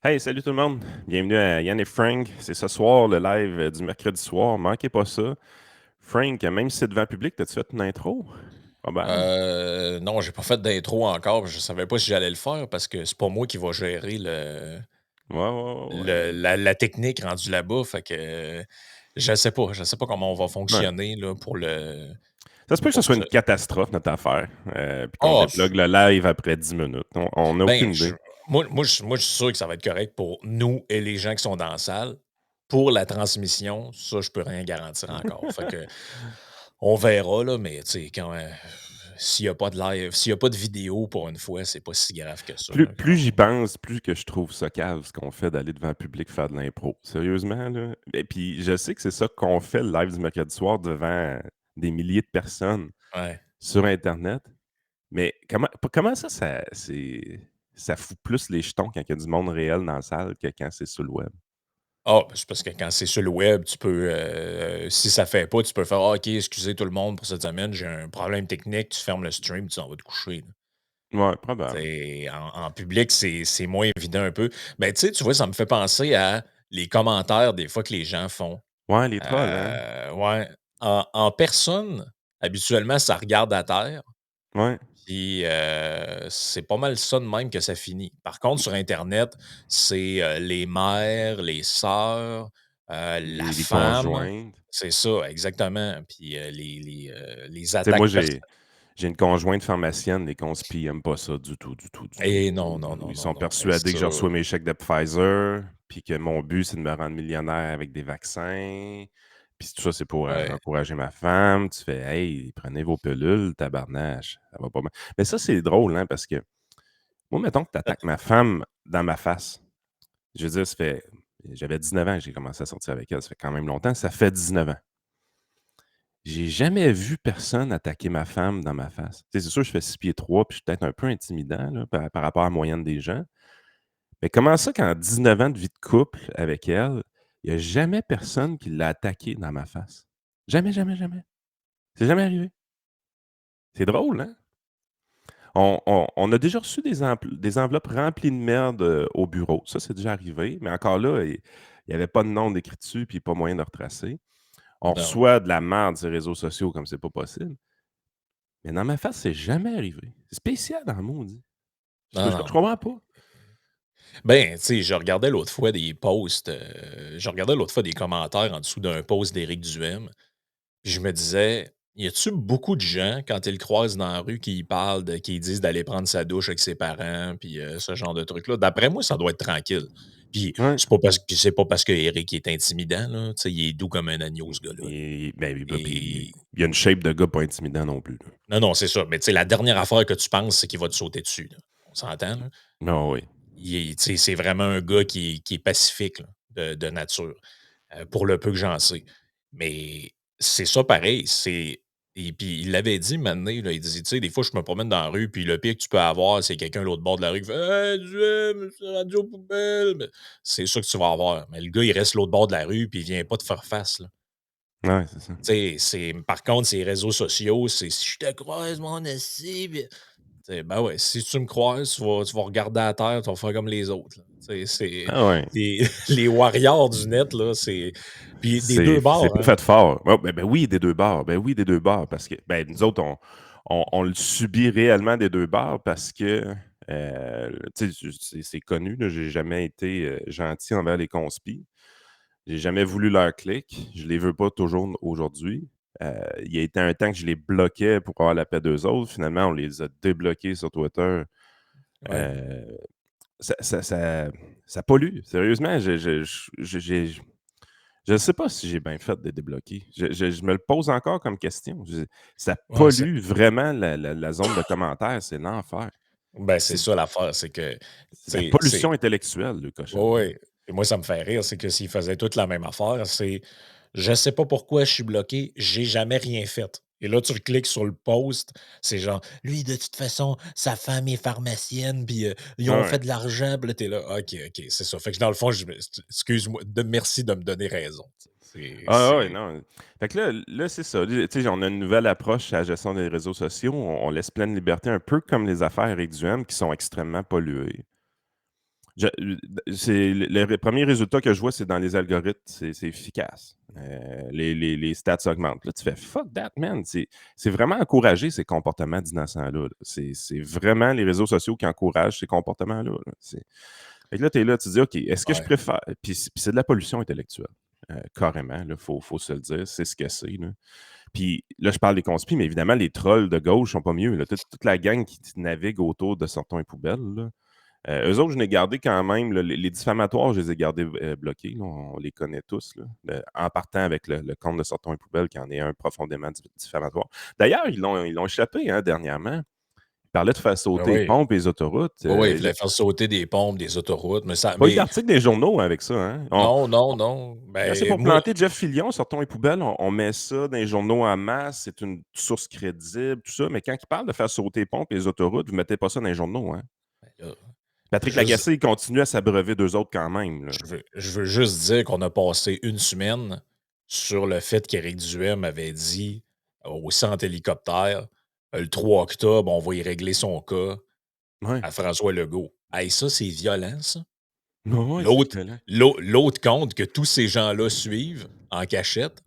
Hey, salut tout le monde. Bienvenue à Yann et Frank. C'est ce soir le live du mercredi soir. Manquez pas ça. Frank, même si c'est devant le public, t'as-tu fait une intro? Probable. Non, j'ai pas fait d'intro encore. Je savais pas si j'allais le faire parce que c'est pas moi qui va gérer Ouais, ouais, ouais. la technique rendue là-bas. Fait que je sais pas comment on va Ouais. fonctionner là, Ça se peut que ce pour soit ce. une catastrophe, notre affaire, puis qu'on Ah, déplugue le live après 10 minutes. On n'a ben, aucune idée. moi, je suis sûr que ça va être correct pour nous et les gens qui sont dans la salle. Pour la transmission, ça, je peux rien garantir encore. Fait que on verra, là, mais tu sais, s'il y a pas de live, s'il y a pas de vidéo pour une fois, c'est pas si grave que ça, Plus, là, plus j'y pense, plus que je trouve ça cave ce qu'on fait d'aller devant le public faire de l'impro. Sérieusement, là. Et puis, je sais que c'est ça qu'on fait le live du mercredi soir devant des milliers de personnes Ouais. sur Internet. Mais comment ça, ça fout plus les jetons quand il y a du monde réel dans la salle que quand c'est sur le web? Ah, ben, c'est parce que quand c'est sur le web, tu peux, si ça fait pas, tu peux faire: «Ah OK, excusez tout le monde pour cette semaine, j'ai un problème technique», tu fermes le stream, tu t'en vas te coucher, là. Ouais, probable. C'est en public, c'est moins évident un peu. Mais tu sais, tu vois, ça me fait penser à les commentaires des fois que les gens font. Ouais, les trolls, hein? Ouais, en personne, habituellement, ça regarde à terre. Ouais. Puis, c'est pas mal ça de même que ça finit. Par contre, sur internet, c'est, les mères, les sœurs, la Les femme. conjointes. C'est ça, exactement. Puis, les Tu sais, moi, attaques j'ai une conjointe pharmacienne, les conspis aiment pas ça du tout, du tout, du tout, et du non, tout. non, non, Ils non, sont non, mais persuadés que ça je reçois mes chèques de Pfizer, puis que mon but, c'est de me rendre millionnaire avec des vaccins. Puis tout ça, c'est pour ouais. encourager ma femme. Tu fais, hey, prenez vos pilules, tabarnache. Ça va pas bien. Mais ça, c'est drôle, hein, parce que moi, mettons que tu attaques ma femme dans ma face. Je veux dire, j'avais 19 ans que j'ai commencé à sortir avec elle. Ça fait quand même longtemps. Ça fait 19 ans. J'ai jamais vu personne attaquer ma femme dans ma face. Tu sais, c'est sûr, je fais 6 pieds 3 puis je suis peut-être un peu intimidant là, par rapport à la moyenne des gens. Mais comment ça qu'en 19 ans de vie de couple avec elle, il y a jamais personne qui l'a attaqué dans ma face? Jamais, jamais, jamais. C'est jamais arrivé. C'est drôle, hein? On a déjà reçu des enveloppes remplies de merde, au bureau. Ça, c'est déjà arrivé, mais encore là, il y avait pas de nom d'écrit dessus puis pas moyen de retracer. On Non. reçoit de la merde sur les réseaux sociaux comme c'est pas possible. Mais dans ma face, c'est jamais arrivé. C'est spécial dans le maudit. Non, Je non. comprends pas. Ben, tu sais, je regardais l'autre fois des commentaires en dessous d'un post d'Éric Duhem. Puis je me disais: «Y a-tu beaucoup de gens, quand ils le croisent dans la rue, qui disent d'aller prendre sa douche avec ses parents, puis ce genre de trucs-là?» D'après moi, ça doit être tranquille. Puis Ouais. c'est pas parce que Éric est intimidant, là, tu sais, il est doux comme un agneau, ce gars-là, là. Et ben, puis Et il y a une shape de gars pas intimidant non plus, là. non, non, c'est ça, mais tu sais, la dernière affaire que tu penses, c'est qu'il va te sauter dessus, là. On s'entend, là? Non, oui. Tu sais, c'est vraiment un gars qui est pacifique, là, de nature, pour le peu que j'en sais. Mais c'est ça pareil, et puis il l'avait dit un moment donné, là, il disait: «Tu sais, des fois, je me promène dans la rue, puis le pire que tu peux avoir, c'est quelqu'un à l'autre bord de la rue qui fait: "Hey, Duhem, c'est radio poubelle!"» Mais c'est ça que tu vas avoir. Mais le gars, il reste l'autre bord de la rue, puis il vient pas te faire face, là. Ouais, c'est ça. Tu sais, par contre, ces réseaux sociaux, c'est: «Si je te croise, mon esti», puis tu sais, ben ouais, si tu me croises, tu vas regarder à terre, tu vas faire comme les autres, là. Tu sais, c'est Ah ouais. les warriors du net, là, c'est puis des 2 C'est bords, pas hein. fait fort. Oh, ben oui, des 2 bords. Ben oui, des 2 bords parce que, ben, nous autres, on le subit réellement des 2 bords parce que, tu sais, c'est connu, là, j'ai jamais été, gentil envers les conspis. J'ai jamais voulu leur clic. Je les veux pas toujours aujourd'hui. Il y a été un temps que je les bloquais pour avoir la paix d'eux autres. Finalement, on les a débloqués sur Twitter. Ouais. Heu, ça ça ça ça pollue. Sérieusement, je sais pas si j'ai bien fait de les débloquer. Je me le pose encore comme question. Ça Ouais, pollue vraiment la zone de commentaires, c'est l'enfer. ben, c'est C'est ça l'affaire, c'est que, c'est de la c'est pollution intellectuelle, le cochon. ouais, ouais, et moi, ça me fait rire, c'est que s'ils faisaient toutes la même affaire, c'est: «Je sais pas pourquoi je suis bloqué, j'ai jamais rien fait». Et là, tu cliques sur le post, c'est genre: «Lui, de toute façon, sa femme est pharmacienne, puis, ils ont Ouais. fait de l'argent», puis là, tu là: «OK, OK, c'est ça». Fait que dans le fond, je me excuse-moi, merci de me donner raison. Ah ouais, non. Fait que là, c'est ça. Tu sais, on a une nouvelle approche à la gestion des réseaux sociaux. On laisse pleine liberté, un peu comme les affaires Éric Duhem qui sont extrêmement polluées. Je c'est le 1er résultat que je vois, c'est dans les algorithmes, c'est efficace. Les stats augmentent. Là, tu fais: «Fuck that, man!» C'est vraiment encourager ces comportements d'innocents-là, là. C'est vraiment les réseaux sociaux qui encouragent ces comportements-là, là. Fait que là, tu es là, tu te dis: «OK, est-ce que je Ouais, préfère» puis c'est de la pollution intellectuelle, carrément, là, faut se le dire, c'est ce que c'est, là. Puis là, je parle des conspis, mais évidemment, les trolls de gauche sont pas mieux, là. Toute la gang qui navigue autour de Sortons et Poubelles, là, eux autres, je n'ai gardé quand même, là, les diffamatoires, je les ai gardés bloqués, là, on les connaît tous, là, en partant avec le compte de Sortons et Poubelles, qui en est un profondément diffamatoire. D'ailleurs, ils l'ont échappé, hein, dernièrement. Ils parlaient de faire ben sauter les oui. ponts et les autoroutes. Oui, oui, il voulait faire sauter des pompes, des autoroutes, Pas eu d'article des journaux avec ça, hein. non, non, non. Quand c'est Ben, pour moi, planter Jeff Fillion, Sortons les Poubelles, on met ça dans les journaux en masse, c'est une source crédible, tout ça, mais quand ils parlent de faire sauter les ponts et les autoroutes, vous mettez pas ça dans les journaux, hein. ben là, Patrick juste Lagacé, il continue à s'abreuver d'eux autres quand même, là. je veux juste dire qu'on a passé une semaine sur le fait qu'Éric Duhem avait dit au centre hélicoptère, le 3 octobre, on va y régler son cas Ouais. à François Legault. Hey, ça, c'est violent, ça. Ouais, c'est L'autre violent. l'autre compte que tous ces gens-là suivent en cachette,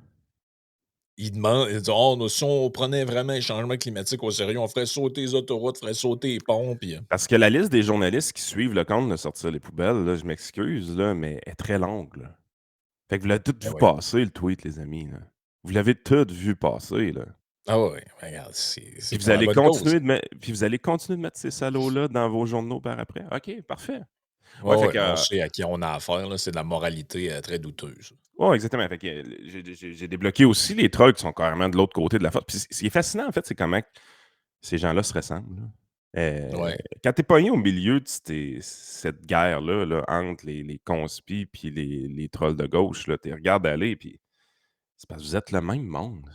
ils demandent, ils disent: «Oh, nous, si on prenait vraiment les changements climatiques au sérieux, on ferait sauter les autoroutes, on ferait sauter les ponts», puis Parce que la liste des journalistes qui suivent le compte de Sortir les poubelles, là, je m'excuse, là, mais est très longue, là. Fait que vous l'avez tout ben vu oui. passer, le tweet, les amis, là. Vous l'avez tout vu passer, là. Ah oui, ben regarde, c'est Puis vous pour la allez bonne cause. continuer de mettre puis vous allez continuer de mettre ces salauds-là dans vos journaux par après? OK, parfait. Ouais, Ouais, fait ouais, que, on sait à qui on a affaire, là, c'est de la moralité, très douteuse. ouais, exactement. Fait que, j'ai débloqué aussi les trolls qui sont carrément de l'autre côté de la force. Puis ce qui est fascinant, en fait, c'est comment ces gens-là se ressemblent, là. Ouais, Quand tu es pogné au milieu de cette guerre-là, là, entre les conspis puis les trolls de gauche, là, tu les regardes aller, puis c'est parce que vous êtes le même monde.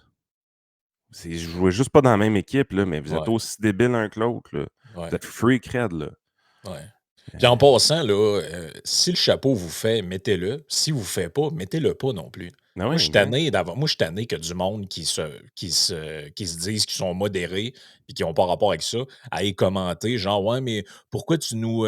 Je jouais juste pas dans la même équipe, là, mais vous êtes ouais, aussi débiles l'un que l'autre, là. Vous ouais, êtes freak red, là. ouais. Puis en Euh, passant, là, si le chapeau vous fait, mettez-le. Si vous fait pas, mettez-le pas non plus. ah ouais, exact. Moi, je suis tanné que du monde qui se disent qu'ils sont modérés et qui ont pas rapport avec ça, aillent commenter genre: «Ouais, mais pourquoi tu nous,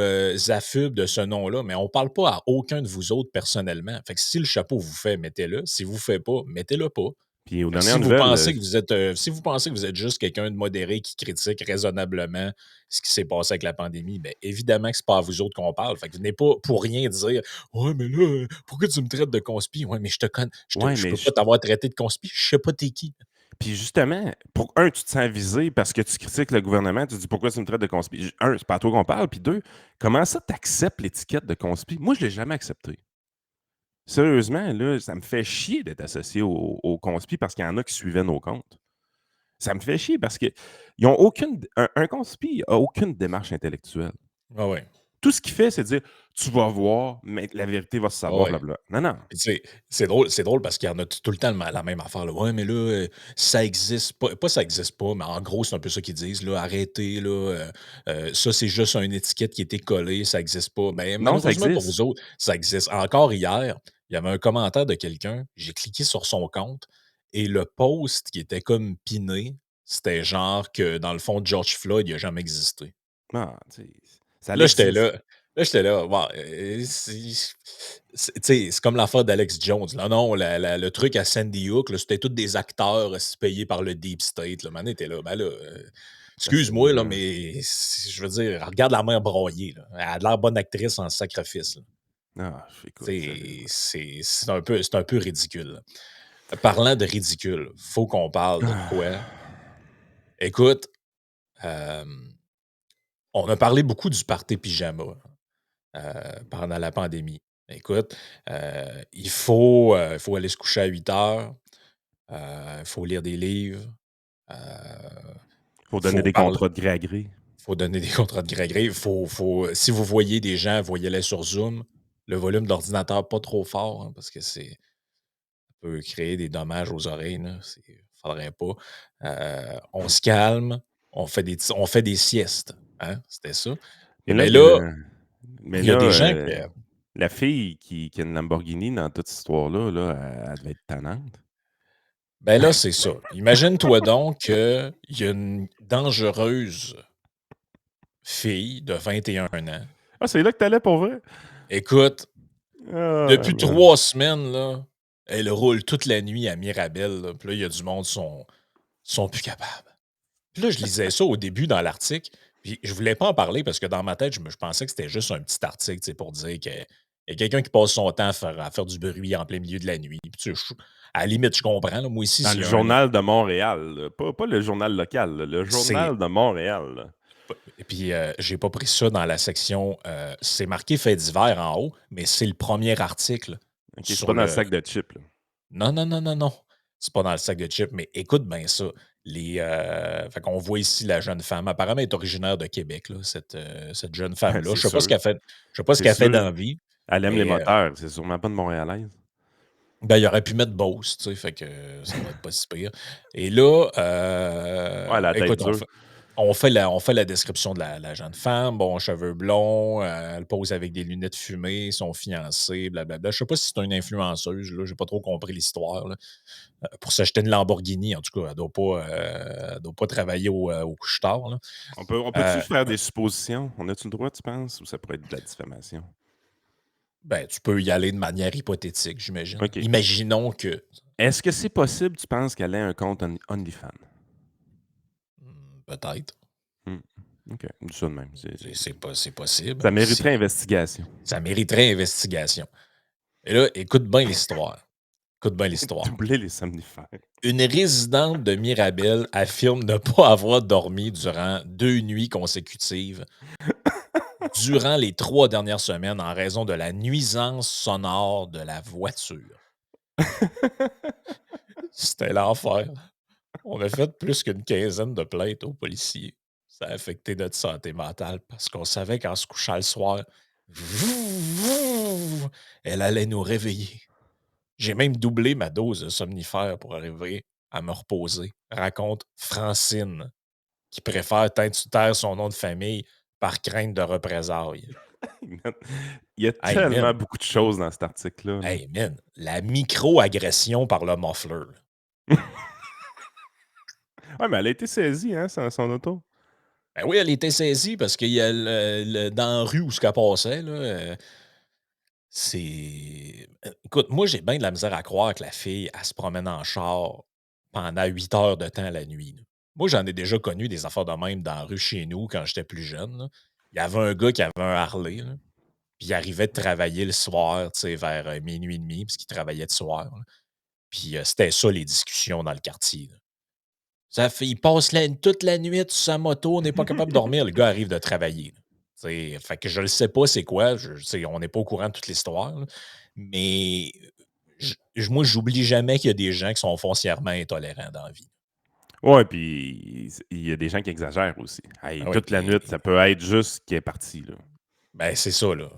affubes de ce nom-là?» Mais on parle pas à aucun de vous autres personnellement. Fait que si le chapeau vous fait, mettez-le. Si vous fait pas, mettez-le pas. Puis aux Fait que si dernières vous nouvelles, pensez que vous êtes, si vous pensez que vous êtes juste quelqu'un de modéré qui critique raisonnablement ce qui s'est passé avec la pandémie, bien évidemment que c'est pas à vous autres qu'on parle. Fait que venez pas pour rien dire: «Ouais, mais là, pourquoi tu me traites de conspi?» «Ouais, mais je te connais, ouais, je mais peux pas t'avoir traité de conspi, je sais pas t'es qui». puis justement, pour un, tu te sens visé parce que tu critiques le gouvernement, tu te dis: «Pourquoi tu me traites de conspi?» Un, c'est pas à toi qu'on parle, puis deux, comment ça tu acceptes l'étiquette de conspi? Moi, je l'ai jamais accepté. Sérieusement, là, ça me fait chier d'être associé aux conspi parce qu'il y en a qui suivaient nos comptes. Ça me fait chier parce qu'ils ont aucune un conspi a aucune démarche intellectuelle. Ah ouais, Tout ce qu'il fait, c'est dire: «Tu vas voir, mais la vérité va se ah savoir, ouais. blabla». Non, non. Puis tu sais, c'est drôle parce qu'il y en a tout le temps la même affaire, là. «Ouais, mais là, ça existe pas», ça existe pas, mais en gros, c'est un peu ça qu'ils disent, là: «Arrêtez, là, ça, c'est juste une étiquette qui a été collée, ça existe pas». Ben, Non, ça malheureusement pour existe. vous autres, ça existe. Encore hier, il y avait un commentaire de quelqu'un, j'ai cliqué sur son compte et le post qui était comme piné, c'était genre que, dans le fond, George Floyd, il a jamais existé. Ah, tu sais, ça Là, j'étais l'existe. là. Là, j'étais là, bon, tu sais, c'est comme l'affaire d'Alex Jones. Là, non, le truc à Sandy Hook, là, c'était tous des acteurs payés par le Deep State. Là. Mané, t'es là, ben là, Parce que excuse-moi, là, mais je veux dire, regarde la mère broyer. Là. Elle a l'air bonne actrice en sacrifice. Là. ah, écoute, C'est sérieusement. c'est un peu ridicule. Là. Parlant de ridicule, faut qu'on parle de quoi? Ah. Écoute, euh, on a parlé beaucoup du party pyjama. Pendant la pandémie. Écoute, il faut aller se coucher à 8 heures, il faut lire des livres, heu, Faut donner faut des parler contrats de gré à gré. faut donner des contrats de gré à gré, si vous voyez des gens, voyez-les sur Zoom. Le volume de l'ordinateur pas trop fort, hein, parce que ça peut créer des dommages aux oreilles, là, faudrait pas. On se calme, on fait des siestes, hein, c'était ça. Mais Et là, ben là, mais il y a là, des gens qui la fille qui a une Lamborghini dans toute cette histoire-là, là, elle devait être tannante. Ben là, c'est ça. Imagine-toi donc qu'il y a une dangereuse fille de 21 ans. Ah, c'est là que t'allais pour vrai? Écoute, Ah, depuis man. 3 semaines, là, elle roule toute la nuit à Mirabel, là, puis là, il y a du monde, sont plus capables. Puis là, je lisais ça au début dans l'article, puis je voulais pas en parler parce que dans ma tête, je pensais que c'était juste un petit article, tu sais, pour dire qu'il y a quelqu'un qui passe son temps à faire du bruit en plein milieu de la nuit. Puis tu sais, à la limite, je comprends, là. Moi aussi, Dans s'il le y a un journal de Montréal, là. Pas le journal local, là, le c'est journal de Montréal, là. et puis, j'ai pas pris ça dans la section, c'est marqué faits divers en haut, mais c'est le premier article OK, c'est sur pas dans le le sac de chips, là. non, non, non, non, non, c'est pas dans le sac de chips, mais écoute bien ça, fait qu'on voit ici la jeune femme, apparemment elle est originaire de Québec là, cette jeune femme-là. C'est sûr, Je sais pas ce c'est qu'elle fait sûr. dans la vie, Elle aime les mais, moteurs, c'est sûrement pas une Montréalaise. ben, il aurait pu mettre Beauce, tu sais, fait que ça doit être pas si pire et là, Ouais, elle a la tête écoute, dure. on fait la description de la jeune femme. Bon, cheveux blonds, elle pose avec des lunettes fumées, son fiancé, blablabla. Je sais pas si c'est une influenceuse, là, j'ai pas trop compris l'histoire, là. Pour s'acheter une Lamborghini, en tout cas, elle doit pas travailler au couche-tard, là. On peut-tu Heu, faire des suppositions? On a-tu le droit, tu penses? Ou ça pourrait être de la diffamation? ben, tu peux y aller de manière hypothétique, j'imagine. OK. Imaginons que Est-ce que c'est possible, tu penses, qu'elle ait un compte OnlyFans? peut-être, Hmm. OK. Je dis ça de même. c'est possible. Ça mériterait investigation. Ça mériterait investigation. Et là, écoute bien l'histoire. Écoute bien l'histoire. Doubler les somnifères. Une résidente de Mirabel affirme ne pas avoir dormi durant 2 nuits consécutives durant les 3 dernières semaines en raison de la nuisance sonore de la voiture. C'était l'enfer. On a fait plus qu'une quinzaine de plaintes aux policiers. Ça a affecté notre santé mentale parce qu'on savait qu'en se couchant le soir, elle allait nous réveiller. J'ai même doublé ma dose de somnifères pour arriver à me reposer, raconte Francine, qui préfère taire son nom de famille par crainte de représailles. Il y a Hey tellement man, beaucoup de choses dans cet article-là, là. hey man, la micro-agression par le muffler. Ouais, mais elle a été saisie, hein, son auto. Ben oui, elle a été saisie parce qu'il y a dans la rue où ce qu'elle passait, là, écoute, moi, j'ai bien de la misère à croire que la fille, elle se promène en char pendant 8 heures de temps la nuit, là. Moi, j'en ai déjà connu des affaires de même dans la rue chez nous quand j'étais plus jeune, là. Il y avait un gars qui avait un Harley, là, puis il arrivait de travailler le soir, tu sais, vers, 00:30 puisqu'il travaillait de soir, là. Puis, c'était ça les discussions dans le quartier, là. Ça fait il passe toute la nuit sur sa moto, on n'est pas capable de dormir, le gars arrive de travailler, là. Tu sais, fait que je ne sais pas c'est quoi, tu sais, on n'est pas au courant de toute l'histoire, là, mais moi, j'oublie jamais qu'il y a des gens qui sont foncièrement intolérants dans la vie. Ouais, puis il y a des gens qui exagèrent aussi. Hey, Ah oui, toute la nuit, ça peut être juste qu'il est parti, là. ben, c'est ça, là.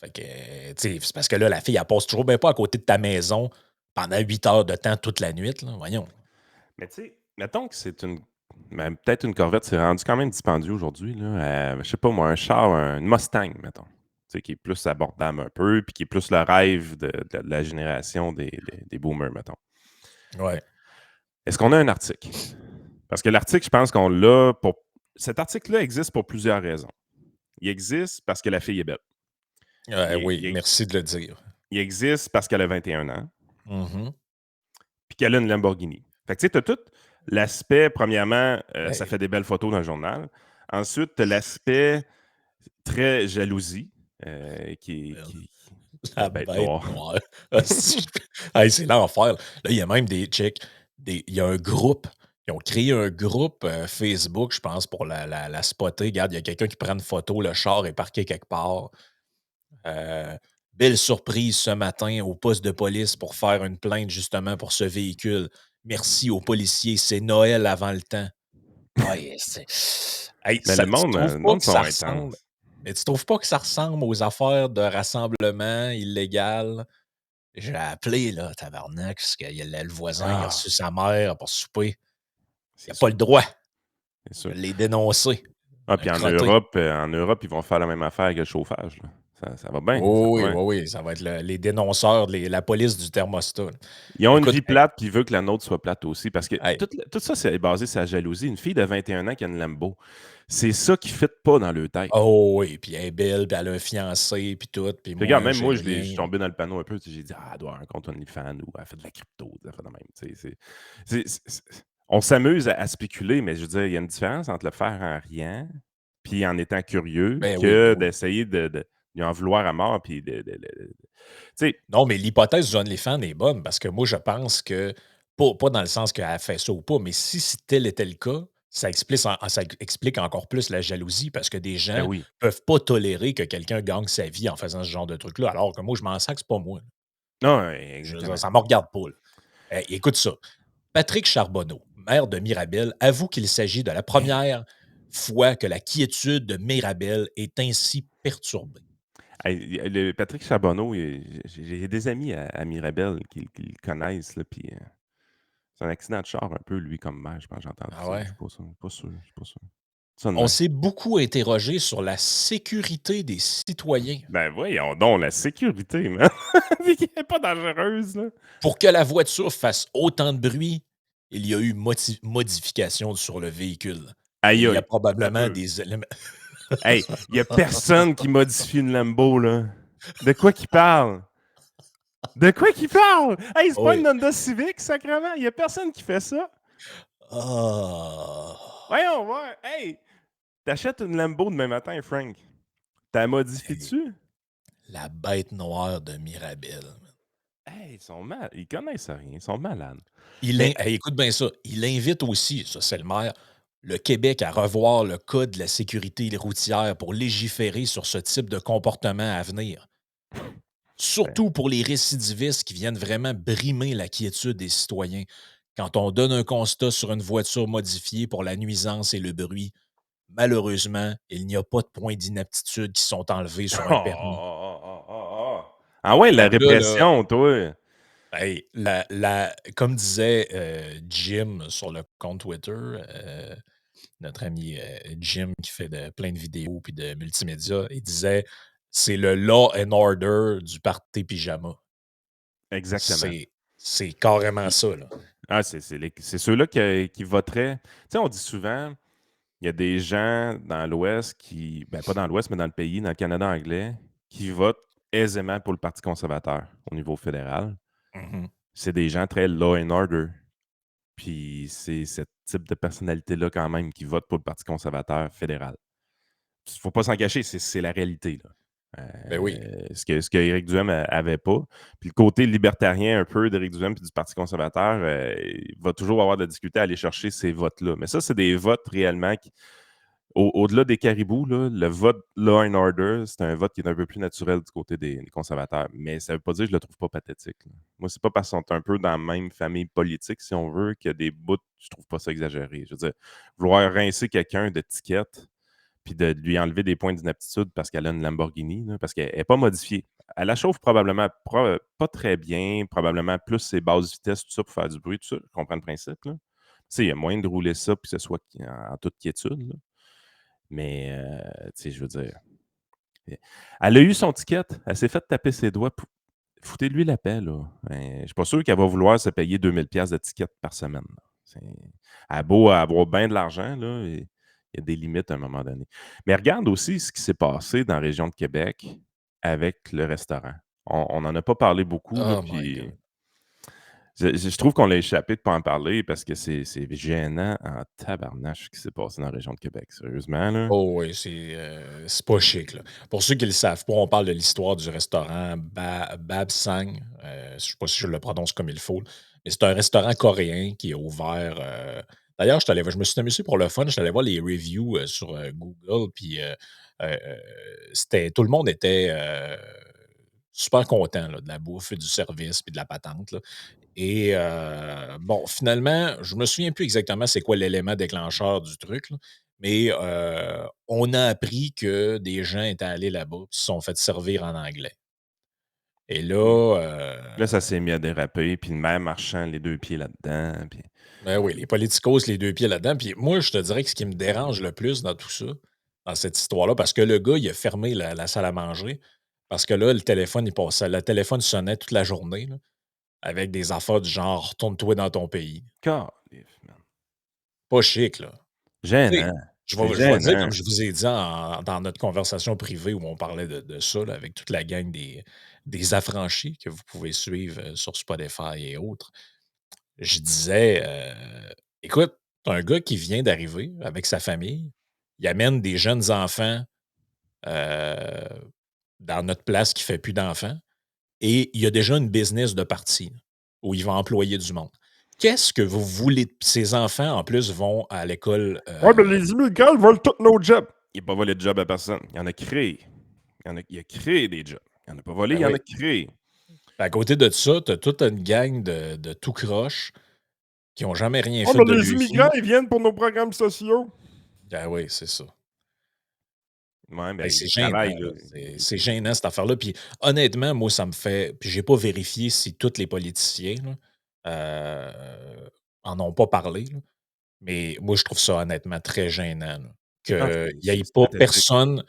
Fait que, tu sais, c'est parce que là, la fille, elle passe toujours bien pas à côté de ta maison pendant 8 heures de temps toute la nuit, là, voyons. Mais tu sais, mettons que c'est une. Ben, peut-être une Corvette, c'est rendu quand même dispendieux aujourd'hui, là. Je sais pas moi, un char, une Mustang, mettons. Tu sais, qui est plus abordable un peu, puis qui est plus le rêve de la génération des boomers, mettons. Ouais. Est-ce qu'on a un article? Parce que l'article, je pense qu'on l'a pour. Cet article-là existe pour plusieurs raisons. Il existe parce que la fille est belle. Oui, Il merci de le dire. il existe parce qu'elle a 21 ans, Mmh. puis qu'elle a une Lamborghini. Fait que tu sais, tu as tout l'aspect, premièrement, ça Hey, fait des belles photos dans le journal. Ensuite, tu as l'aspect très jalousie, la la bête bête noire. noire. Hostie. Hey, c'est l'enfer. Là, il y a même des check il y a un groupe. Ils ont créé un groupe, Facebook, je pense, pour la spotter. Regarde, il y a quelqu'un qui prend une photo, le char est parqué quelque part. Heu, Belle surprise ce matin au poste de police pour faire une plainte justement pour ce véhicule. Merci aux policiers, c'est Noël avant le temps. Ouais, c'est hey, Mais ça tu trouves le pas monde que ça sont ressemble intenses. mais tu trouves pas que ça ressemble aux affaires de rassemblement illégal? J'ai appelé là, tabarnak, parce que y a le voisin, il a Ah, reçu sa mère pour souper. Il c'est a pas le sûr, droit. c'est Je sûr. l'ai dénoncé. Ah, Un puis crotté. En Europe, ils vont faire la même affaire que le chauffage, là. Ça va bien, ça Oui, oui, ouais. oui, oui, ça va être les dénonceurs, la police du thermostat, là. Ils ont une Écoute, vie plate, puis ils veulent que la nôtre soit plate aussi, parce que hey, tout ça, c'est basé sur la jalousie. Une fille de 21 ans qui a une Lambo, c'est ça qui fit pas dans leur tête. oh oui, puis elle est belle, puis elle a un fiancé, puis tout, puis Puis regarde, moi, même j'ai moi, je suis rien. tombé dans le panneau un peu, tu sais, j'ai dit: «Ah, elle doit avoir un compte OnlyFans ou elle fait de la crypto», des affaires de même, tu sais, on s'amuse à spéculer, mais je veux dire, il y a une différence entre le faire en riant, puis en étant curieux, Ben oui, ben que oui. d'essayer de lui en vouloir à mort, puis tu sais? Non, mais l'hypothèse du OnlyFans est bonne parce que moi, je pense que, pas dans le sens qu'elle a fait ça ou pas, mais si tel était le cas, ça explique encore plus la jalousie parce que des Ben gens oui. peuvent pas tolérer que quelqu'un gagne sa vie en faisant ce genre de truc-là, alors que moi, je m'en sers que c'est pas moi. Non, Je veux dire, exactement. ça me regarde pas, là. Écoute ça. Patrick Charbonneau, maire de Mirabel, avoue qu'il s'agit de la première fois que la quiétude de Mirabel est ainsi perturbée. Hey, le Patrick Charbonneau, j'ai des amis à Mirabel qui le connaissent, là, puis c'est un accident de char un peu, lui, comme maire, je pense, j'ai entendu Ah dire. ouais? Je suis pas sûr, pas sûr, je suis pas sûr. Ça de On même. s'est beaucoup interrogé sur la sécurité des citoyens. Ben voyons donc, la sécurité, man! Elle est pas dangereuse, là. Pour que la voiture fasse autant de bruit, il y a eu modification sur le véhicule. Et Aïe il y a aïe, attends un probablement peu. des éléments. Hey, il y a personne qui modifie une Lambo, là. De quoi qu'il parle? De quoi qu'il parle? Hey, c'est pas Oui. une Honda Civic, sacrément. Il y a personne qui fait ça. Ah! Voyons voir. Hey, t'achètes une Lambo demain matin, Frank. T'as Hey, modifies-tu? la bête noire de Mirabel. Hey, ils sont mal. Ils connaissent rien. Ils sont malades. Hey, Mais, écoute bien ça, il invite aussi, ça c'est le maire, le Québec à revoir le code de la sécurité routière pour légiférer sur ce type de comportement à venir. ben, Surtout pour les récidivistes qui viennent vraiment brimer la quiétude des citoyens. Quand on donne un constat sur une voiture modifiée pour la nuisance et le bruit, malheureusement, il n'y a pas de points d'inaptitude qui sont enlevés oh, sur un permis. oh, oh, oh, oh. Ah ouais, la Donc là, répression, toi. hey, comme disait Jim sur le compte Twitter, notre ami Jim qui fait plein de vidéos et de multimédia, il disait c'est le law and order du party pyjama. Exactement. C'est carrément Puis, ça, là. c'est ceux-là qui voteraient. Tu sais, on dit souvent, il y a des gens dans l'Ouest qui, ben pas dans l'Ouest, mais dans le pays, dans le Canada anglais, qui votent aisément pour le Parti conservateur au niveau fédéral. Mhm. C'est des gens très law and order. Puis c'est ce type de personnalité-là, quand même, qui vote pour le Parti conservateur fédéral. Il ne faut pas s'en cacher, c'est la réalité, là. Ben oui. Ce que Éric Duhem avait pas. Puis le côté libertarien un peu d'Éric Duhem puis du Parti conservateur, il va toujours avoir de la difficulté à aller chercher ces votes-là. Mais ça, c'est des votes réellement qui, au-delà des caribous, là, le vote law and order, c'est un vote qui est un peu plus naturel du côté des conservateurs. Mais ça ne veut pas dire que je le trouve pas pathétique, là. Moi, c'est pas parce qu'ils sont un peu dans la même famille politique, si on veut, qu'il y a des bouts, je trouve pas ça exagéré. Je veux dire, vouloir rincer quelqu'un d'étiquette, puis de lui enlever des points d'inaptitude parce qu'elle a une Lamborghini, là, parce qu'elle n'est pas modifiée. Elle la chauffe probablement pas très bien, probablement plus ses basses vitesses, tout ça, pour faire du bruit, tout ça. Je comprends le principe, là. Tu sais, il y a moyen de rouler ça, puis que ce soit en toute quiétude, là. Mais, tu sais, je veux dire, elle a eu son ticket, elle s'est fait taper ses doigts. Foutez-lui la paix, là. Ben, je suis pas sûr qu'elle va vouloir se payer 2000 pièces de ticket par semaine, là. Elle a beau avoir bien de l'argent, là, il y a des limites à un moment donné. Mais regarde aussi ce qui s'est passé dans la région de Québec avec le restaurant. On n'en a pas parlé beaucoup, là, Oh my puis God. je trouve qu'on l'a échappé de ne pas en parler parce que c'est gênant en tabarnache ce qui s'est passé dans la région de Québec, sérieusement, là. Oh oui, c'est pas chic, là. Pour ceux qui le savent pas, on parle de l'histoire du restaurant Bab Sang. Je sais pas si je le prononce comme il faut, mais c'est un restaurant coréen qui est ouvert. D'ailleurs, je me suis amusé pour le fun. Je suis allé voir les reviews sur Google, puis tout le monde était super content là, de la bouffe, du service, puis de la patente, là. Et bon, finalement, je me souviens plus exactement c'est quoi l'élément déclencheur du truc, là, mais on a appris que des gens étaient allés là-bas et se sont fait servir en anglais. Et Mmh. là, Là, ça s'est mis à déraper, puis le maire marchant les 2 pieds là-dedans, puis ben oui, les politicos, les 2 pieds là-dedans. Puis moi, je te dirais que ce qui me dérange le plus dans tout ça, dans cette histoire-là, parce que le gars, il a fermé la salle à manger. Parce que là, le téléphone sonnait toute la journée, là, avec des affaires du genre: «Retourne-toi dans ton pays». Calif, man. Pas chic, là. Tu sais, Gênant. C'est je vais dire gênant. comme je vous ai dit dans notre conversation privée où on parlait de ça, là, avec toute la gang des affranchis que vous pouvez suivre, sur Spotify et autres. Je disais, «Écoute, tu un gars qui vient d'arriver avec sa famille, il amène des jeunes enfants, heu, dans notre place qui fait plus d'enfants et il y a déjà une business de parti, là, où il va employer du monde. Qu'est-ce que vous voulez ces enfants, en plus, vont à l'école, Ouais, ben les immigrants volent tous nos jobs. Il n'a pas volé de job à personne. Il en a créé. Il a créé des jobs. Il n'en a pas volé, ben il en oui. a créé. À côté de ça, tu as toute une gang de tout croche qui ont jamais rien Ouais, fait ben de les leur immigrants, vie. ils viennent pour nos programmes sociaux. Ah oui, c'est ça. Ouais, Hey, ben c'est ils gênant, travaillent, là. là. C'est gênant, cette affaire-là. Puis honnêtement, moi, ça me fait puis j'ai pas vérifié si tous les politiciens, là, en ont pas parlé, là, mais moi, je trouve ça honnêtement très gênant, là, Non, qu'il y ait c'est pas pathétique. personne,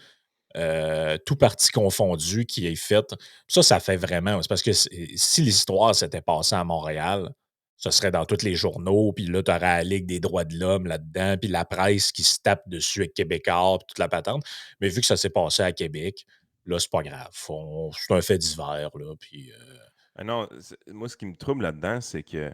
tout parti confondu, qui ait fait ça fait vraiment c'est parce que si l'histoire s'était passée à Montréal, ce serait dans tous les journaux, puis là, tu aurais la Ligue des droits de l'homme là-dedans, puis la presse qui se tape dessus avec Québécois, puis toute la patente. Mais vu que ça s'est passé à Québec, là, c'est pas grave. C'est un fait divers, là, puis, Ah non, moi, ce qui me trouble là-dedans, c'est que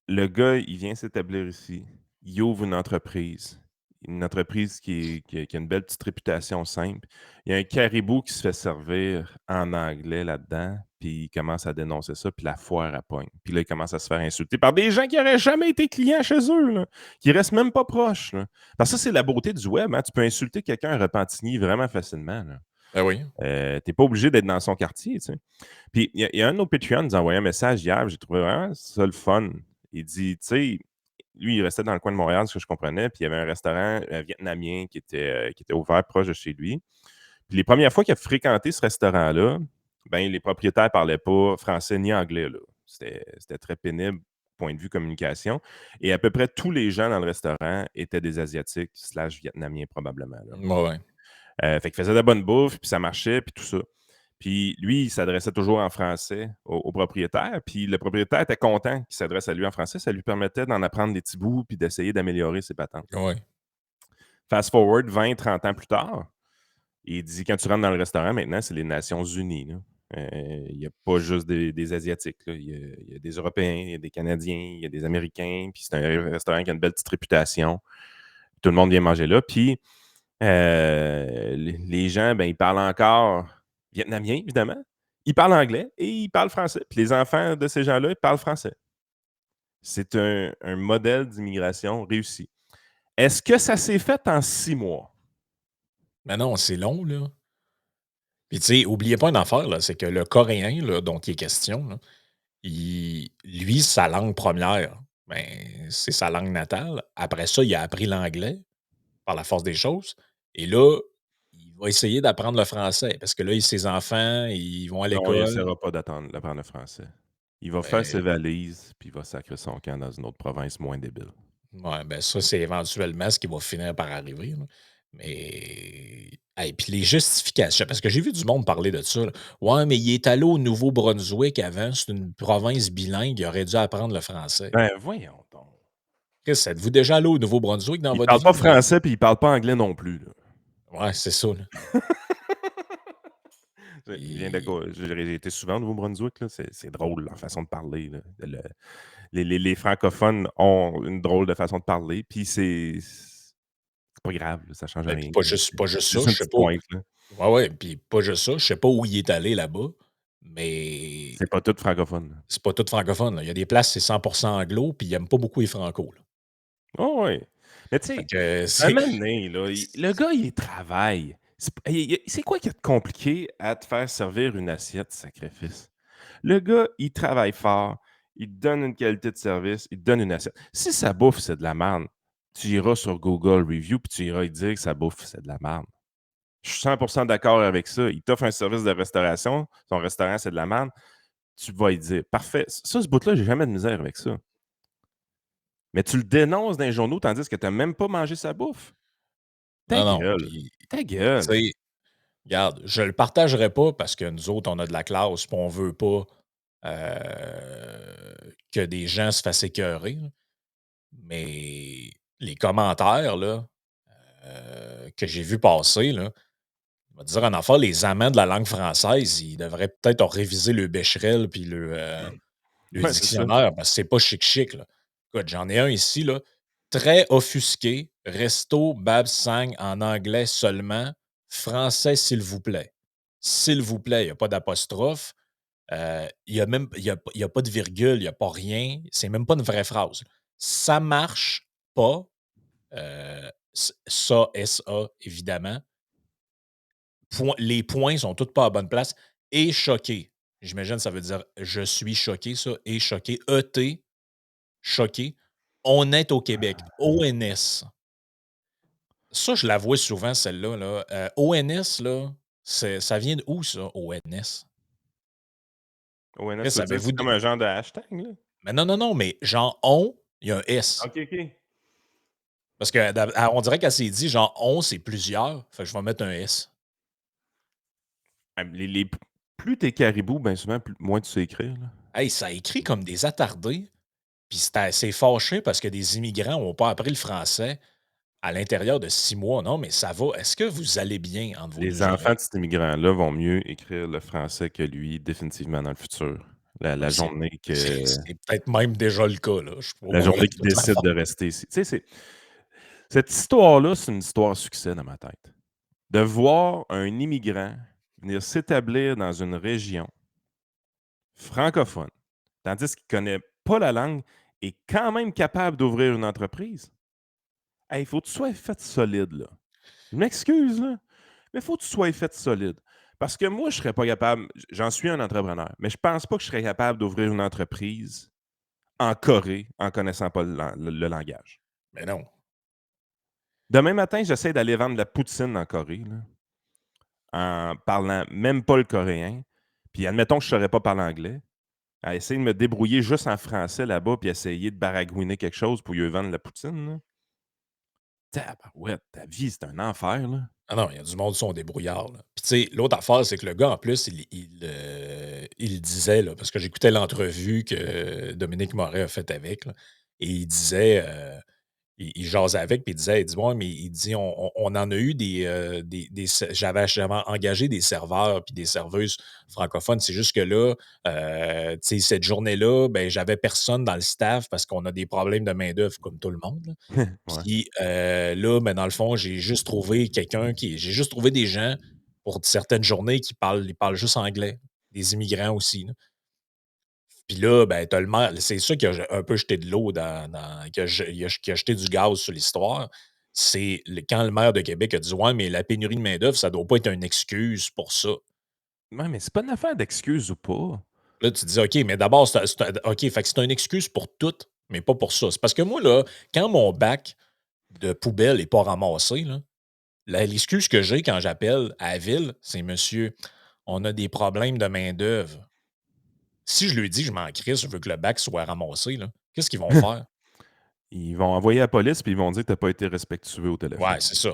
le gars, il vient s'établir ici. Il ouvre une entreprise. Une entreprise qui a une belle petite réputation simple. Il y a un caribou qui se fait servir en anglais là-dedans, puis il commence à dénoncer ça, puis la foire, elle pogne. Puis là, il commence à se faire insulter par des gens qui n'auraient jamais été clients chez eux, là, qui restent même pas proches. Là. Parce que ça, c'est la beauté du web. Hein. Tu peux insulter quelqu'un à Repentigny vraiment facilement. Là. ben oui. Tu n'es pas obligé d'être dans son quartier. Tu sais. Puis il y a un de nos Patreons qui nous a envoyé un message hier, j'ai trouvé vraiment ça le fun. Il dit, tu sais, lui, il restait dans le coin de Montréal, ce que je comprenais, puis il y avait un restaurant vietnamien qui était ouvert proche de chez lui. Puis les premières fois qu'il a fréquenté ce restaurant-là, ben les propriétaires ne parlaient pas français ni anglais. Là. C'était très pénible, point de vue communication. Et à peu près tous les gens dans le restaurant étaient des Asiatiques slash Vietnamiens probablement. Là. Ouais, ouais. Fait qu'il faisait de la bonne bouffe, puis ça marchait, puis tout ça. Puis lui, il s'adressait toujours en français au propriétaire. Puis le propriétaire était content qu'il s'adresse à lui en français. Ça lui permettait d'en apprendre des petits bouts puis d'essayer d'améliorer ses patentes. Ouais. Fast forward 20, 30 ans plus tard, il dit quand tu rentres dans le restaurant maintenant, c'est les Nations Unies. Là. Il n'y a pas juste des Asiatiques. Là. Il y a des Européens, il y a des Canadiens, il y a des Américains. Puis c'est un restaurant qui a une belle petite réputation. Tout le monde vient manger là. Puis les gens, ben, ils parlent encore vietnamien, évidemment. Ils parlent anglais et ils parlent français. Puis les enfants de ces gens-là, ils parlent français. C'est un modèle d'immigration réussi. Est-ce que ça s'est fait en 6 mois? Mais non, c'est long, là. Puis tu sais, oubliez pas une affaire, là, c'est que le coréen, là, dont il est question, là, lui, sa langue première, ben, c'est sa langue natale. Après ça, il a appris l'anglais par la force des choses et là, il va essayer d'apprendre le français parce que là, ses enfants, ils vont à Non, il l'école. n'essaiera pas d'apprendre le français. Il va faire ses Ben, valises, puis il va sacrer son camp dans une autre province moins débile. ouais, ben, ça, c'est éventuellement ce qui va finir par arriver, là. Mais hey, puis les justifications, parce que j'ai vu du monde parler de ça, là. «Ouais, mais il est allé au Nouveau-Brunswick avant, c'est une province bilingue, il aurait dû apprendre le français». Ben, voyons donc. Chris, êtes-vous déjà allé au Nouveau-Brunswick dans Il votre parle pas vie, là? français, puis il parle pas anglais non plus. Là. Ouais, c'est ça, là. Il vient de Et quoi? J'ai été souvent au Nouveau-Brunswick. Là. C'est drôle, leur façon de parler. Là. Les francophones ont une drôle de façon de parler, puis c'est pas grave, là, ça change ben, puis rien. pas juste C'est ça, juste je une sais petite pas pointe, là. ouais, ouais, puis pas juste ça, je sais pas où il est allé là-bas, mais C'est pas tout francophone, là. c'est pas tout francophone, là. Il y a des places, c'est 100% anglo, puis il aime pas beaucoup les francos, là. Oh, ouais. Mais tu Fait sais, que un c'est moment donné, là, le gars, il travaille. C'est quoi qui est compliqué à te faire servir une assiette, sacrifice? Le gars, il travaille fort, il te donne une qualité de service, il te donne une assiette. Si sa bouffe, c'est de la merde, tu iras sur Google Review puis tu iras lui dire que sa bouffe, c'est de la merde. Je suis 100% d'accord avec ça. Il t'offre un service de restauration, son restaurant, c'est de la merde, tu vas lui dire: «Parfait». Ça, ce bout-là, j'ai jamais de misère avec ça. Mais tu le dénonces dans les journaux tandis que tu as même pas mangé sa bouffe. Ta non, non, gueule, puis ta tu gueule. sais Regarde, je le partagerai pas parce que nous autres, on a de la classe, puis on veut pas que des gens se fassent écœurer, là. Mais les commentaires là, que j'ai vus passer, là, je vais te dire une affaire, les amants de la langue française, ils devraient peut-être réviser le Becherel puis le Ouais, c'est ça. dictionnaire parce que c'est pas chic chic, là. Écoute, j'en ai un ici, là, très offusqué, resto Babs Sang en anglais seulement, français s'il vous plaît. S'il vous plaît, il y a pas d'apostrophe, il y a même il y a pas de virgule, il y a pas rien, c'est même pas une vraie phrase. Ça marche pas, ça, S-A évidemment. Les points sont tous pas à bonne place et choqué. J'imagine ça veut dire je suis choqué ça et choqué, E-T, choqué. On est au Québec, ONS. Ça, je la vois souvent celle-là là, ONS là, ça vient d'où ça, ONS? ONS, Chris, tu veux dire, avez-vous c'est comme un genre de hashtag, là? mais non, non, non, mais genre «on», il y a un S. OK, OK. Parce que on dirait qu'elle s'est dit genre «on» c'est plusieurs, fait que je vais mettre un S. Ah, les plus tu es caribou, ben souvent, moins tu sais écrire, là. Hey, ça écrit comme des attardés, puis c'est fâché parce que des immigrants n'ont pas appris le français à l'intérieur de 6 mois. Non, mais ça va. Est-ce que vous allez bien entre vos 2 Les enfants générations? de cet immigrant-là vont mieux écrire le français que lui, définitivement, dans le futur. La Ben, la journée que c'est peut-être même déjà le cas, là. Je suis pas la convaincu journée de qu'il toute la décide face. de rester ici. Tu sais, cette histoire-là, c'est une histoire à succès dans ma tête. De voir un immigrant venir s'établir dans une région francophone, tandis qu'il connaît pas la langue, est quand même capable d'ouvrir une entreprise. Hey, il faut que tu sois fait solide, là. Je m'excuse, là, mais il faut que tu sois fait solide. Parce que moi, je serais pas capable, j'en suis un entrepreneur, mais je pense pas que je serais capable d'ouvrir une entreprise en Corée en connaissant pas le langage. Mais non. Demain matin, j'essaie d'aller vendre de la poutine en Corée, là, en parlant même pas le coréen, puis admettons que je saurais pas parler anglais, à essayer de me débrouiller juste en français là-bas, puis essayer de baragouiner quelque chose pour lui vendre la poutine, là. Tabarouette, ta vie, c'est un enfer, là. Ah non, il y a du monde qui sont débrouillards, là. Puis tu sais, l'autre affaire, c'est que le gars, en plus, il disait, là, parce que j'écoutais l'entrevue que Dominique Moret a faite avec, là, et il disait, il jasait avec, puis il disait, il dit: «Ouais, mais» il dit: «On en a eu j'avais engagé des serveurs puis des serveuses francophones. C'est juste que là, tu sais, cette journée-là, ben, j'avais personne dans le staff parce qu'on a des problèmes de main-d'œuvre comme tout le monde, là. Ouais. Puis, là, ben, dans le fond, j'ai juste trouvé des gens pour certaines journées ils parlent juste anglais, des immigrants aussi, là. Puis là, ben, tu le maire c'est ça qui a un peu jeté de l'eau qui a jeté du gaz sur l'histoire. C'est quand le maire de Québec a dit: «Ouais, mais la pénurie de main-d'œuvre, ça doit pas être une excuse pour ça». Ouais, mais c'est pas une affaire d'excuse ou pas. Là, tu te dis: «OK, mais d'abord, OK, fait que c'est une excuse pour tout, mais pas pour ça». C'est parce que moi, là, quand mon bac de poubelle est pas ramassé, là, l'excuse que j'ai quand j'appelle à la ville, c'est: «Monsieur, on a des problèmes de main-d'œuvre». Si je lui dis que je m'en crisse, je veux que le bac soit ramassé, là, qu'est-ce qu'ils vont faire? Ils vont envoyer la police, puis ils vont dire que tu pas été respectueux au Ouais, téléphone. c'est ça.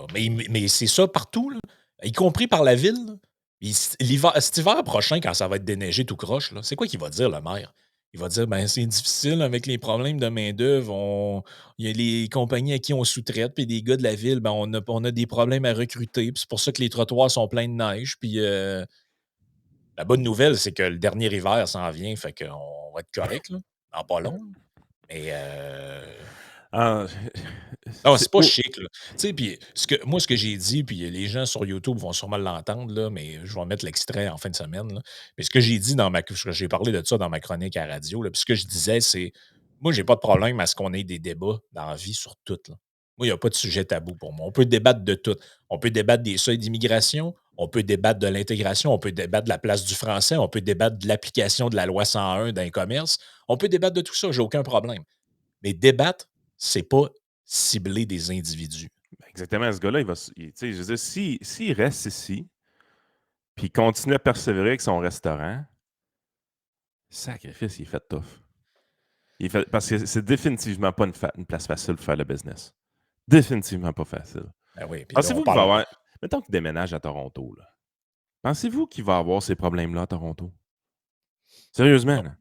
Mais c'est ça partout, là, y compris par la ville, là. Cet hiver prochain, quand ça va être déneigé tout croche, là, c'est quoi qu'il va dire, le maire? Il va dire: «Ben, c'est difficile avec les problèmes de main-d'œuvre. Il y a les compagnies à qui on sous-traite, puis les gars de la ville, ben, on a des problèmes à recruter, puis c'est pour ça que les trottoirs sont pleins de neige, puis, la bonne nouvelle, c'est que le dernier hiver s'en vient, fait qu'on va être correct, là, dans pas long, là. Mais, Ah, non, c'est c'est pas oh chic, là. Tu sais, puis ce que j'ai dit, puis les gens sur YouTube vont sûrement l'entendre, là, mais je vais mettre l'extrait en fin de semaine, là. Mais ce que j'ai dit j'ai parlé de ça dans ma chronique à la radio, là, puis ce que je disais, c'est: «Moi, j'ai pas de problème à ce qu'on ait des débats dans la vie sur tout, là. Moi, il y a pas de sujet tabou pour moi. On peut débattre de tout. On peut débattre des seuils d'immigration, on peut débattre de l'intégration, on peut débattre de la place du français, on peut débattre de l'application de la loi 101 dans les commerces. On peut débattre de tout ça, j'ai aucun problème. Mais débattre, c'est pas cibler des individus. exactement, ce gars-là, il va s il tu sais, je veux dire, s'il reste ici, puis il continue à persévérer avec son restaurant, sacrifice, il est fait tough. Il est fait parce que c'est définitivement pas une place facile pour faire le business. Définitivement pas facile. Ben oui, puis là, on Pensez-vous qu'il va parle avoir mettons qu'il déménage à Toronto, là. Pensez-vous qu'il va avoir ces problèmes-là à Toronto? Sérieusement, Non. là.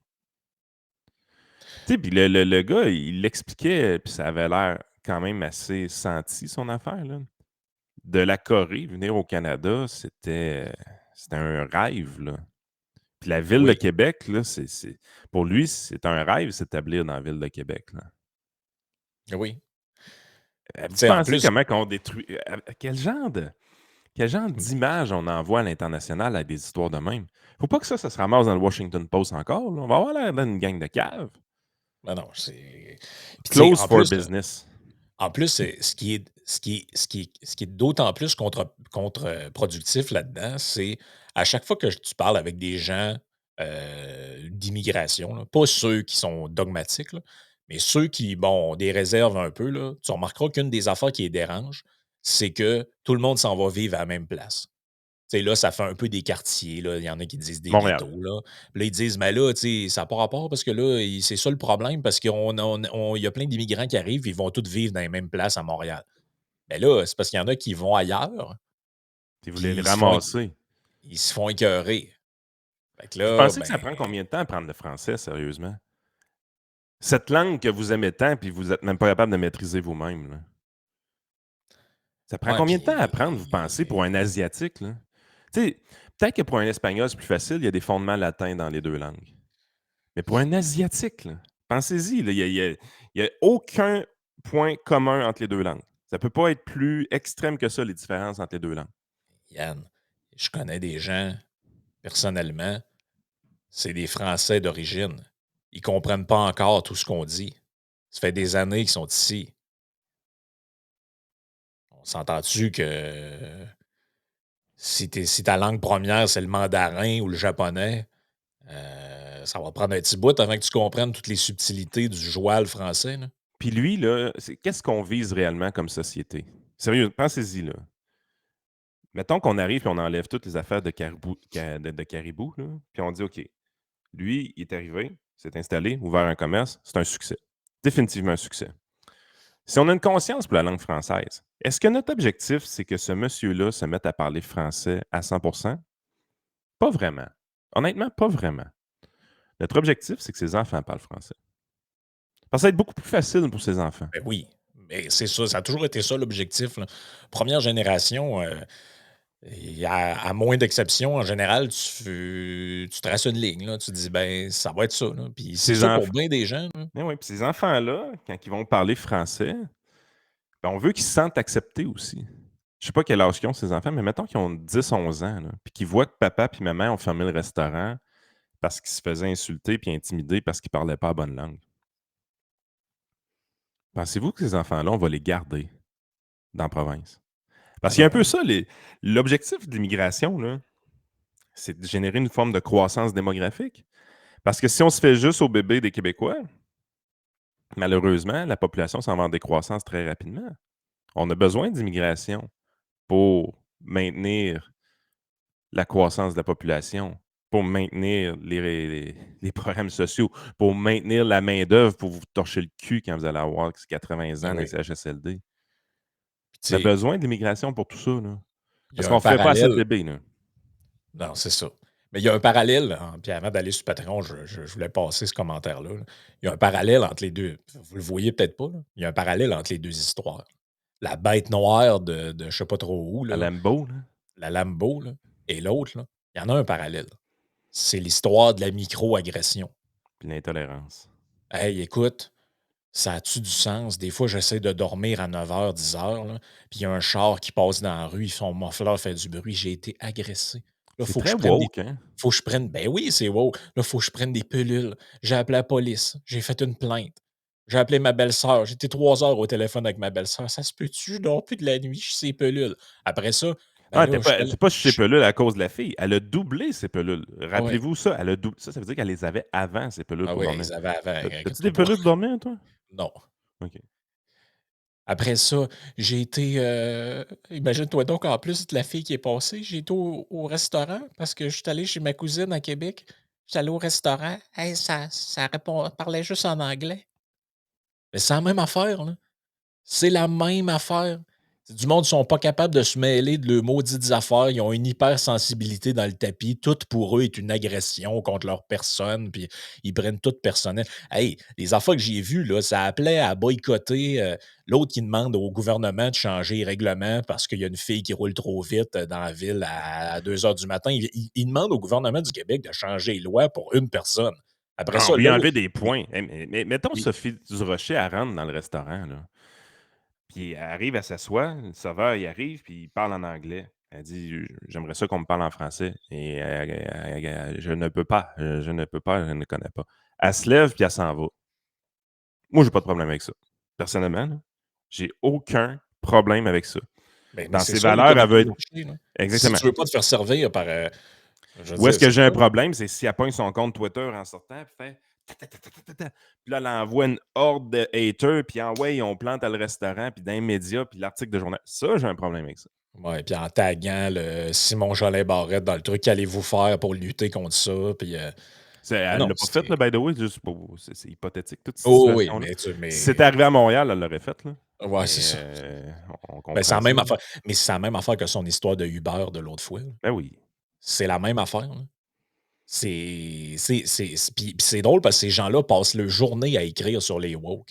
Tu sais, puis le gars, il l'expliquait, puis ça avait l'air quand même assez senti son affaire, là. De la Corée, venir au Canada, c'était un rêve, là. Puis la Ben ville de oui, Québec, là, pour lui, c'est un rêve s'établir dans la ville de Québec, là. ben oui. Tu Vous sais, en pensez plus comment qu'on détruit quel genre mmh, d'image on envoie à l'international avec des histoires de même? Faut pas que ça se ramasse dans le Washington Post encore, là. On va avoir l'air d'une gang de caves. ben non, c'est puis tu sais, Close for business. en plus, ce qui est d'autant plus contre-productif là-dedans, c'est à chaque fois que tu parles avec des gens, d'immigration, là, pas ceux qui sont dogmatiques, là, mais ceux qui, bon, ont des réserves un peu, là, tu remarqueras qu'une des affaires qui les dérange, c'est que tout le monde s'en va vivre à la même place. Tu sais, là, ça fait un peu des quartiers, là. Il y en a qui disent des Montréal. ghettos, là. Puis là, ils disent: «Mais là, tu sais, ça a pas rapport parce que là, c'est ça le problème, parce il y a plein d'immigrants qui arrivent, ils vont tous vivre dans les mêmes places à Montréal». Mais là, c'est parce qu'il y en a qui vont ailleurs, Si vous voulez puis le ramasser. ils se font écœurer. Fait que Vous là, pensez que ben, ça prend combien de temps à apprendre le français, sérieusement? Cette langue que vous aimez tant, puis vous êtes même pas capable de maîtriser vous-même, là. Ça prend ouais, combien de temps à puis apprendre, vous pensez, pour un Asiatique, là? Tu sais, peut-être que pour un Espagnol, c'est plus facile, il y a des fondements latins dans les 2 langues. Mais pour un Asiatique, là, pensez-y, là, il y a aucun point commun entre les 2 langues. Ça peut pas être plus extrême que ça, les différences entre les 2 langues. Yann, je connais des gens, personnellement, c'est des Français d'origine. Ils comprennent pas encore tout ce qu'on dit. Ça fait des années qu'ils sont ici. On s'entend-tu que si ta langue première, c'est le mandarin ou le japonais, ça va prendre un petit bout avant que tu comprennes toutes les subtilités du joual français, là. Puis lui, là, qu'est-ce qu'on vise réellement comme société? Sérieux, pensez-y, là. Mettons qu'on arrive et on enlève toutes les affaires de caribou, là, puis on dit: «OK, lui, il est arrivé, s'est installé, ouvert un commerce, c'est un succès. Définitivement un succès». Si on a une conscience pour la langue française, est-ce que notre objectif, c'est que ce monsieur-là se mette à parler français à 100? Pas vraiment. Honnêtement, pas vraiment. Notre objectif, c'est que ses enfants parlent français. Parce que ça va être beaucoup plus facile pour ses enfants. Ben oui, mais c'est ça a toujours été ça l'objectif, là. 1re génération, et à moins d'exceptions, en général, tu traces une ligne, là. Tu te dis: «Ben, ça va être ça, là». Puis Puis c'est ses sûr pour enfants bien des gens, là. oui, puis ces enfants-là, quand ils vont parler français, ben, on veut qu'ils se sentent acceptés aussi. Je sais pas quel âge qu'ils ont, ces enfants, mais mettons qu'ils ont 10, 11 ans, là, puis qu'ils voient que papa et maman ont fermé le restaurant parce qu'ils se faisaient insulter puis intimider parce qu'ils parlaient pas la bonne langue. Pensez-vous que ces enfants-là, on va les garder dans la province? Parce Ben qu'il y a un non, peu ça, l'objectif de l'immigration, là, c'est de générer une forme de croissance démographique. Parce que si on se fait juste au bébé des Québécois, malheureusement, la population s'en va en décroissance très rapidement. On a besoin d'immigration pour maintenir la croissance de la population, pour maintenir les programmes sociaux, pour maintenir la main-d'œuvre pour vous torcher le cul quand vous allez avoir 80 ben ans dans les oui. CHSLD. Puis tu On a sais, besoin de l'immigration pour tout ça, là. il y Parce a un qu'on ferait pas assez de parallèle. bébés, là. Non, c'est ça. Mais il y a un parallèle, puis avant d'aller sur Patreon, je voulais passer ce commentaire-là, là. Il y a un parallèle entre les 2. Vous le voyez peut-être pas, là. Il y a un parallèle entre les 2 histoires. La bête noire de je sais pas trop où, À là, Lambeau, là, la Lambo, là, et l'autre, là, il y en a un parallèle. C'est l'histoire de la micro-agression. puis l'intolérance. Hey, écoute, ça a-tu du sens? Des fois, j'essaie de dormir à 9 h 10 h, là, puis il y a un char qui passe dans la rue, son muffleur fait du bruit, j'ai été agressé. Là, C'est très woke, hein? faut que je prenne ben oui, c'est wow. Là, faut que je prenne des pilules. J'ai appelé la police, j'ai fait une plainte. J'ai appelé ma belle-sœur, j'étais 3 heures au téléphone avec ma belle-sœur. «Ça se peut-tu? Je dors plus de la nuit, je suis ces pilules». Après ça, ben Ah, là, je suis allé elle pas sur ses je pelules à cause de la fille. Elle a doublé ses pelules. ouais. Rappelez-vous ça, elle a doublé. Ça veut dire qu'elle les avait avant, ses pelules Ah pour oui, dormir. ils avaient avant, T'as-tu des inquiète-toi pas. pelules pour dormir, toi? Non. OK. Après ça, j'ai été, imagine-toi donc en plus de la fille qui est passée, j'ai été au restaurant parce que je suis allé chez ma cousine à Québec. Je suis allé au restaurant, hey, ça parlait juste en anglais. Mais c'est la même affaire, là. C'est la même affaire. Du monde sont pas capables de se mêler de leurs maudites affaires. Ils ont une hypersensibilité dans le tapis. Tout pour eux est une agression contre leur personne, puis ils prennent tout personnel. Hey, les affaires que j'ai vues, là, ça appelait à boycotter, l'autre qui demande au gouvernement de changer les règlements parce qu'il y a une fille qui roule trop vite, dans la ville à 2 heures du matin. Il demande au gouvernement du Québec de changer les lois pour une personne. Après Ah, on ça, lui a l'autre, enlevé des il points. Mais mettons il Sophie Durocher, elle rentre dans le restaurant, là, puis elle arrive, elle s'assoit, le serveur, il arrive, puis il parle en anglais. Elle dit: J'aimerais ça qu'on me parle en français. Et je ne peux pas, je ne peux pas, je ne connais pas. Elle se lève, puis elle s'en va. Moi, j'ai pas de problème avec ça. Personnellement, là, j'ai aucun problème avec ça. mais Dans c'est ses ça les gars valeurs, dans elle veut les être marchés, là. Si exactement. tu veux pas te faire servir par, je veux Où est-ce dire, que c'est j'ai un ça. problème, c'est si elle pogne son compte Twitter en sortant, puis fait ta, ta, ta, ta, ta, ta, ta. Puis là, elle envoie une horde de haters, puis en ouais, on plante à le restaurant, puis dans les médias, puis l'article de journal. Ça, j'ai un problème avec ça. Ouais, puis en taguant le Simon Jolin Barrette dans le truc qu'allez-vous faire pour lutter contre ça, puis, ah Elle non, l'a pas fait, c'est là, by the way, juste pour. C'est hypothétique, toute cette oh oui, situation-là. Si c'était mais arrivé à Montréal, elle l'aurait fait, là. ouais, c'est Mais ça. on Ben, c'est comprend la ça, même là. affaire, mais c'est la même affaire que son histoire de Uber de l'autre fois, là. Ben oui. C'est la même affaire, là. Puis c'est drôle parce que ces gens-là passent leur journée à écrire sur les woke.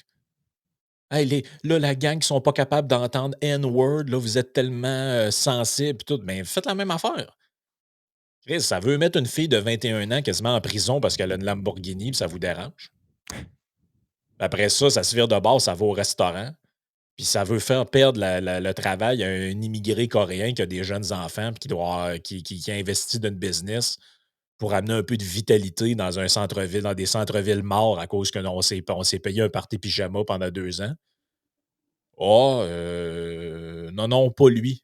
Hey, là, la gang qui sont pas capables d'entendre N-word, là, vous êtes tellement, sensibles pis tout. Mais faites la même affaire. Chris, ça veut mettre une fille de 21 ans quasiment en prison parce qu'elle a une Lamborghini pis ça vous dérange. Après ça, ça se vire de bord, ça va au restaurant, puis ça veut faire perdre le travail à un immigré coréen qui a des jeunes enfants puis qui doit qui investit dans une business pour amener un peu de vitalité dans un centre-ville, dans des centres-villes morts à cause que on s'est payé un party pyjama pendant 2 ans. Ah, non, non, pas lui.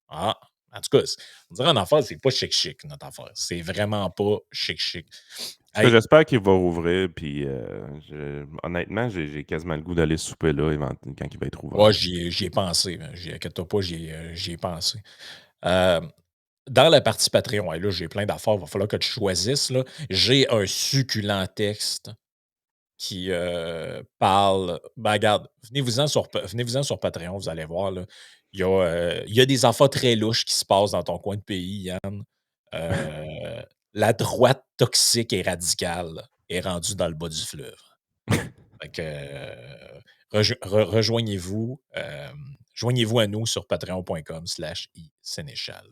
Ah, en tout cas, on dirait en affaire, c'est pas chic-chic, notre affaire. C'est vraiment pas chic-chic. En tout cas, Hey, j'espère qu'il va rouvrir, puis honnêtement, j'ai quasiment le goût d'aller souper là quand il va être ouvert. ouais, j'y ai pensé, hein, inquiète-toi pas, j'y ai pensé. Hem, dans la partie Patreon, et là, j'ai plein d'affaires, il va falloir que tu choisisses, là. J'ai un succulent texte qui, parle ben, regarde, venez-vous-en sur Patreon, vous allez voir, là. Il y a des affaires très louches qui se passent dans ton coin de pays, Yann. Heu, la droite toxique et radicale est rendue dans le bas du fleuve. Fait que, rejoignez-vous, joignez-vous à nous sur patreon.com/isénéchal.